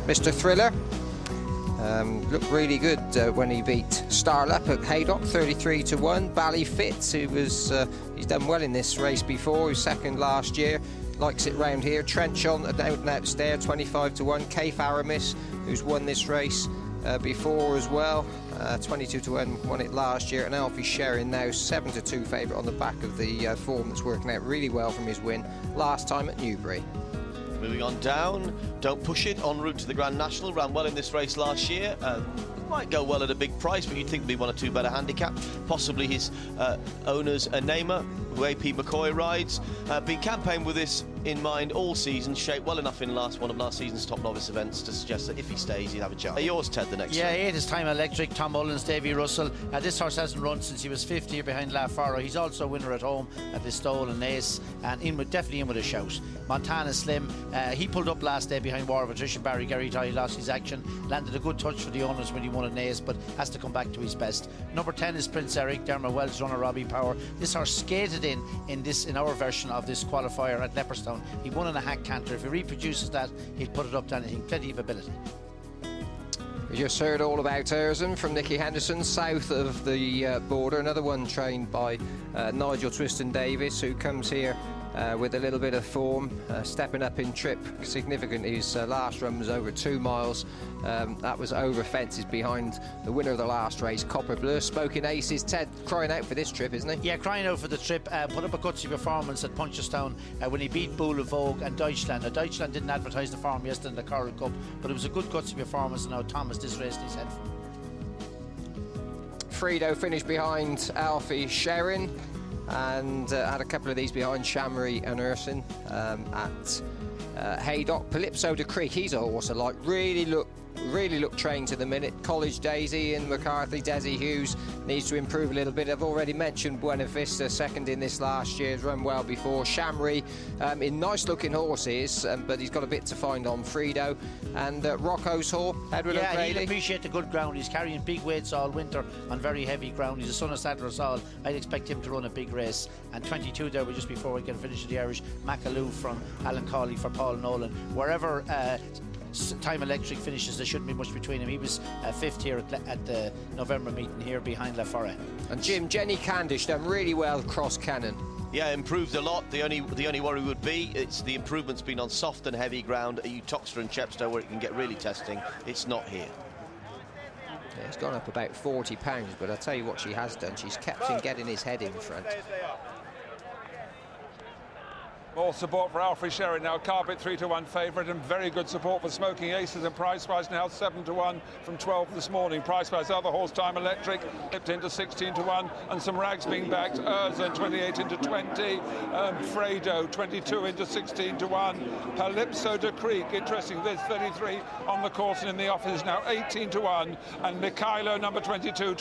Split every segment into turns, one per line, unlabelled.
Mr. Thriller. Looked really good when he beat Starlap at Haydock, 33-1. Bally Fitz, who was he's done well in this race before. He was second last year. Likes it round here. Trenchon, out and out stair, 25-1. Kaif Aramis, who's won this race before as well, 22-1, won it last year. And Alfie Sherrin now 7-2 favourite on the back of the form that's working out really well from his win last time at Newbury.
Moving on down, Don't Push It, en route to the Grand National, ran well in this race last year. Might go well at a big price, but you'd think there'd be one or two better handicap. Possibly his owner's Anema, who AP McCoy rides. Been campaigning with this in mind all season, shaped well enough in one of last season's top novice events to suggest that if he stays, he'd have a chance. Yours, Ted, the next one.
Yeah, 8 is Time Electric, Tom Mullins, Davy Russell. This horse hasn't run since he was 5th here behind La Faro. He's also a winner at home at the Stolen Ace, and definitely in with a shout. Montana Slim, he pulled up last day behind War of Attrition. Barry Gary thought he lost his action, landed a good touch for the owners when he won an ace, but has to come back to his best. Number 10 is Prince Erik, Dermot Wells runner Robbie Power. This horse skated in our version of this qualifier at Leopardstown. He won in a hack canter. If he reproduces that, he'll put it up to anything. Plenty of ability.
We just heard all about Erzin from Nicky Henderson, south of the border. Another one trained by Nigel Twiston Davis, who comes here with a little bit of form, stepping up in trip significantly. His last run was over 2 miles. That was over fences behind the winner of the last race, Copper Bleu. Spoken Aces, Ted crying out for this trip, isn't he?
Yeah, crying out for the trip. Put up a gutsy performance at Punchestown when he beat Boule Vogue and Deutschland. Now, Deutschland didn't advertise the form yesterday in the Coral Cup, but it was a good gutsy performance, and now Thomas disraced his head.
Frido finished behind Alfie Sherrin, and had a couple of these behind Chamirey and Erzin at Haydock. Calypso de Creek, he's a horse I like. Really look trained to the minute. College Daisy and McCarthy. Desi Hughes needs to improve a little bit. I've already mentioned Buena Vista, second in this last year, has run well before. Chamirey in nice looking horses, but he's got a bit to find on Frido. And Rocco's Hall, Edward
Yeah,
O'Grady.
he'll appreciate the good ground. He's carrying big weights all winter on very heavy ground. He's a son of Sadler's Hall. I'd expect him to run a big race. And 22 there, just before we get finished the Irish. Macaloo from Alan Cawley for Paul Nolan. Wherever Time Electric finishes, there shouldn't be much between him. He was 5th here at the November meeting here behind La Forêt.
And Jenny Candish done really well across Kennon.
Yeah, improved a lot. The only worry would be it's the improvement's been on soft and heavy ground at Uttoxeter and Chepstow, where it can get really testing. It's not here.
Yeah, it's gone up about £40, but I'll tell you what she has done. She's kept him getting his head in front.
More support for Alfie Sherrin now, Carpet 3-1 favourite, and very good support for Smoking Aces, and Price now 7-1 from 12 this morning. Price other horse Time Electric dipped into 16-1, and some rags being backed. Erzin 28 into 20, Fredo 22 into 16-1, Calypso de Creek, interesting, there's 33 on the course and in the office now 18-1, and Mikhailo number 22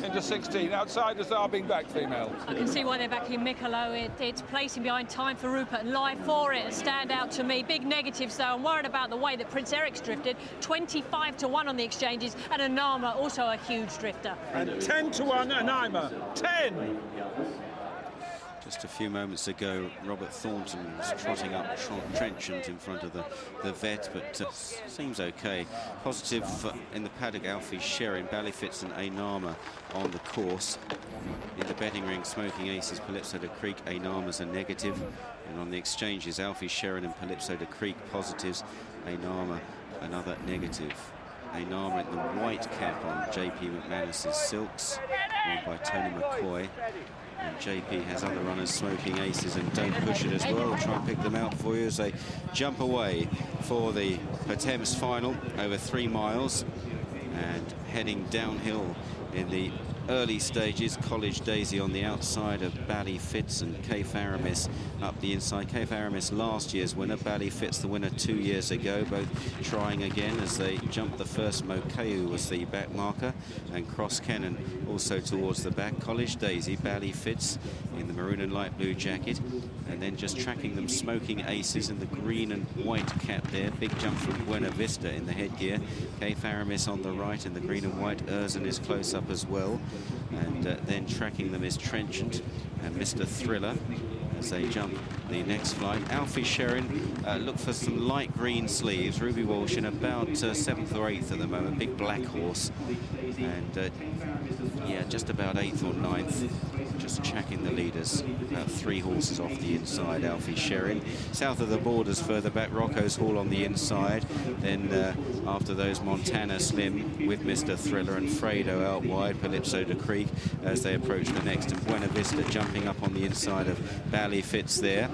into 16. Outsiders are being backed female.
I can see why they're backing Mikhailo. It's placing behind Time for Rupert, and Live for it stand out to me. Big negatives though. I'm worried about the way that Prince Erik's drifted. 25-1 on the exchanges, and Anama also a huge drifter.
And 10-1 Anima. 10.
Just a few moments ago, Robert Thornton was trotting up trenchant in front of the vet, but seems okay. Positive in the paddock, Alfie Sherrin, Ballyfitz and Ainama on the course. In the betting ring, Smoking Aces, Calypso de Creek, Ainama's a negative. And on the exchanges, Alfie Sherrin and Calypso de Creek positives, Ainama another negative. Ainama in the white cap on JP McManus's Silks, won by Tony McCoy. And JP has other runners, Smoking Aces and Don't Push It as well. We'll try and pick them out for you as they jump away for the Pertemps final over 3 miles. And heading downhill in the early stages, College Daisy on the outside of Bally Fitz and Kaif Aramis up the inside. Kaif Aramis last year's winner, Bally Fitz the winner 2 years ago, both trying again as they jumped the first. Mokeu was the back marker, and Cross Kennon also towards the back. College Daisy, Bally Fitz in the maroon and light blue jacket, and then just tracking them, Smoking Aces in the green and white cap there. Big jump from Buena Vista in the headgear. Kaif Aramis on the right in the green and white. Erzin is close up as well. And then tracking them is Trenchant and Mr. Thriller. as they jump the next flight. Alfie Sherrin look for some light green sleeves. Ruby Walsh in about 7th or 8th at the moment. Big black horse. And yeah, just about 8th or 9th. Just checking the leaders. About 3 horses off the inside, Alfie Sherrin. South of the borders further back, Rocco's Hall on the inside. Then after those, Montana Slim with Mr. Thriller and Fredo out wide. Calypso de Creek as they approach the next. And Buena Vista jumping up on the inside of Bally Fitz there.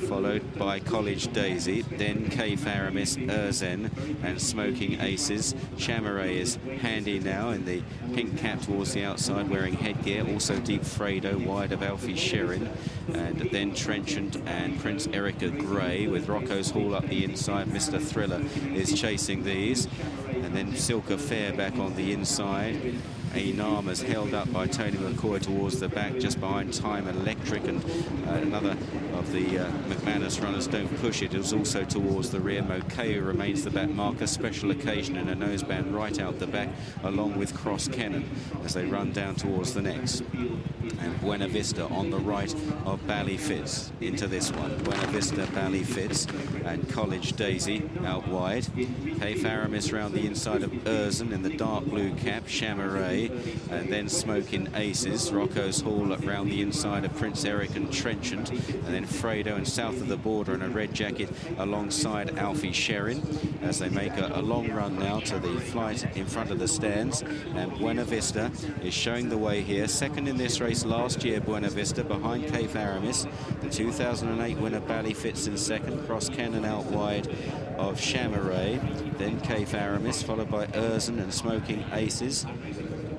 Followed by College Daisy, then K. Faramis, Erzen and Smoking Aces. Chamirey is handy now in the pink cap towards the outside, wearing headgear. Also Deep Fredo wide of Alfie Sherrin. And then Trenchant and Prince Erica Grey with Rocco's Hall up the inside. Mr. Thriller is chasing these. And then Silka Fair back on the inside. Ainama's held up by Tony McCoy towards the back, just behind Time Electric, and another of the McManus runners Don't Push It is also towards the rear. Mokeu remains the back marker. Special Occasion and a noseband right out the back, along with Cross Kennon as they run down towards the next. And Buena Vista on the right of Bally Fitz into this one. Buena Vista, Bally Fitz and College Daisy out wide. K. Faramis round the inside of Erzen in the dark blue cap. Chamirey and then Smoking Aces. Rocco's Hall round the inside of Prince Erik and Trenchant. And then Fredo and south of the border in a red jacket alongside Alfie Sherrin as they make a long run now to the flight in front of the stands. And Buena Vista is showing the way here. Second in this race last year, Buena Vista, behind K. Faramis. The 2008 winner Bally Fitz in second. Cross Kennon out wide of Chamirey. Then K. Faramis, followed by Erzen and Smoking Aces.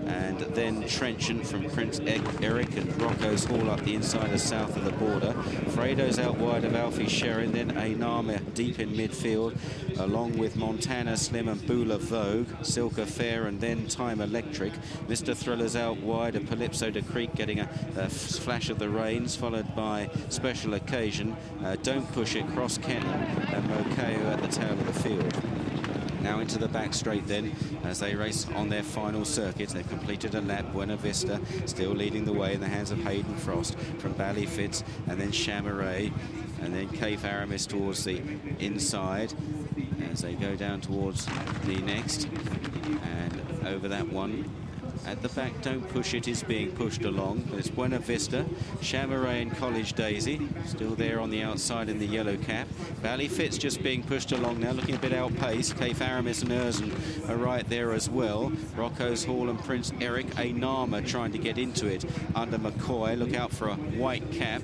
And then Trenchant from Prince Erik and Rocco's Hall up the inside of south of the border. Fredo's out wide of Alfie Sherrin, then Ainama deep in midfield, along with Montana Slim and Bula Vogue, Silka Fair and then Time Electric. Mr. Thriller's out wide of Calypso de Creek, getting a flash of the reins, followed by Special Occasion. Don't Push It, Cross Kennon and Mokeu at the tail of the field. Now into the back straight then as they race on their final circuit. They've completed a lap. Buena Vista still leading the way in the hands of Hayden Frost from Bally Fitz, and then Chamirey, and then K. Faramis towards the inside as they go down towards the next. And over that one at the back, Don't Push It is being pushed along. There's Buena Vista, Chamirey and College Daisy still there on the outside in the yellow cap. Bally Fitz just being pushed along now, looking a bit outpaced. K. Faramis and Erzen are right there as well. Rocco's Hall and Prince Erik. Ainama trying to get into it under McCoy. Look out for a white cap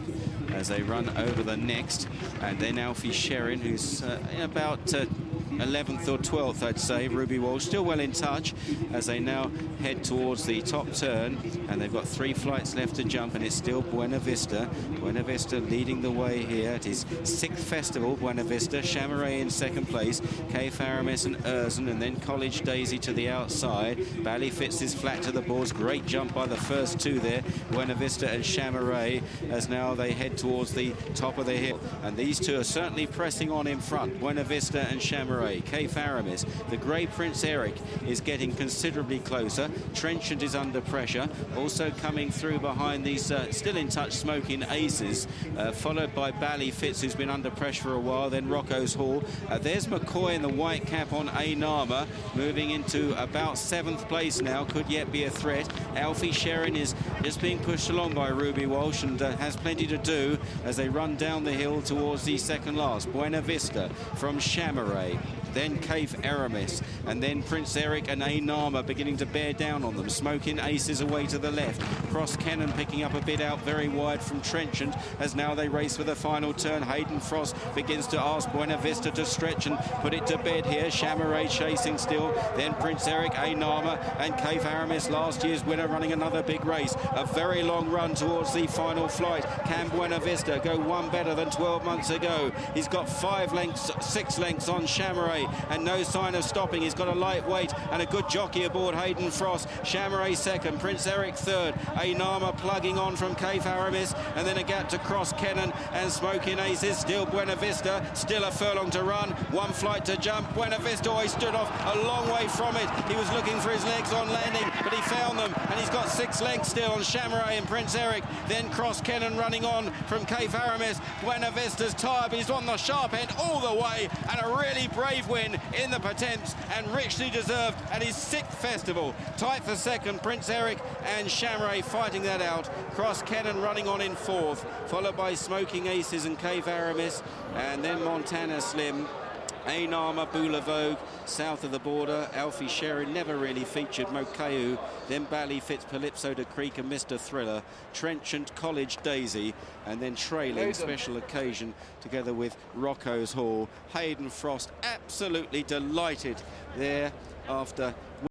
as they run over the next. And then Alfie Sherrin, who's about 11th or 12th, I'd say. Ruby Walsh still well in touch as they now head towards the top turn, and they've got 3 flights left to jump, and it's still Buena Vista. Buena Vista leading the way here. It is 6th festival. Buena Vista, Chamirey in second place, K. Faramis and Erzen, and then College Daisy to the outside. Bally Fitz is flat to the boards. Great jump by the first 2 there, Buena Vista and Chamirey, as now they head towards the top of the hill, and these 2 are certainly pressing on in front. Buena Vista and Chamirey. K. Faramis, the grey Prince Erik is getting considerably closer. Trenchant is under pressure, also coming through behind these still in touch Smoking Aces, followed by Bally Fitz, who's been under pressure for a while, then Rocco's Hall. There's McCoy in the white cap on Ainama, moving into about 7th place now, could yet be a threat. Alfie Sherrin is just being pushed along by Ruby Walsh and has plenty to do as they run down the hill towards the second last. Buena Vista from Chamirey, then K. Faramis, and then Prince Erik and Ainama beginning to bear down on them. Smoking Aces away to the left. Cross Kennon picking up a bit out very wide from Trenchant as now they race for the final turn. Hayden Frost begins to ask Buena Vista to stretch and put it to bed here. Chamirey chasing still, then Prince Erik, Ainama and K. Faramis, last year's winner, running another big race. A very long run towards the final flight. Can Buena Vista go one better than 12 months ago? He's got 6 lengths on Chamirey and no sign of stopping. He's got a lightweight and a good jockey aboard, Hayden Frost. Chamirey second, Prince Erik third, Ainama plugging on from K. Faramis, and then a gap to Cross Kennon and Smoking Aces. Still Buena Vista, still a furlong to run, 1 flight to jump. Buena Vista, he stood off a long way from it. He was looking for his legs on landing, but he found them, and he's got 6 lengths still on Chamirey and Prince Erik. Then cross Kennon running on from Cape Aramis. Buena Vista's tired, but he's on the sharp end all the way, and a really brave win in the Pertemps, and richly deserved at his 6th festival. Tight for second, Prince Erik and Chamirey fighting that out. Cross Kennon running on in 4th, followed by Smoking Aces and Cape Aramis, and then Montana Slim. Ainama, Vogue, south of the border. Alfie Sherry never really featured. Mokeu, then Bally Fitz, Calypso de Creek and Mr. Thriller. Trenchant, College Daisy, and then trailing Special Occasion together with Rocco's Hall. Hayden Frost absolutely delighted there after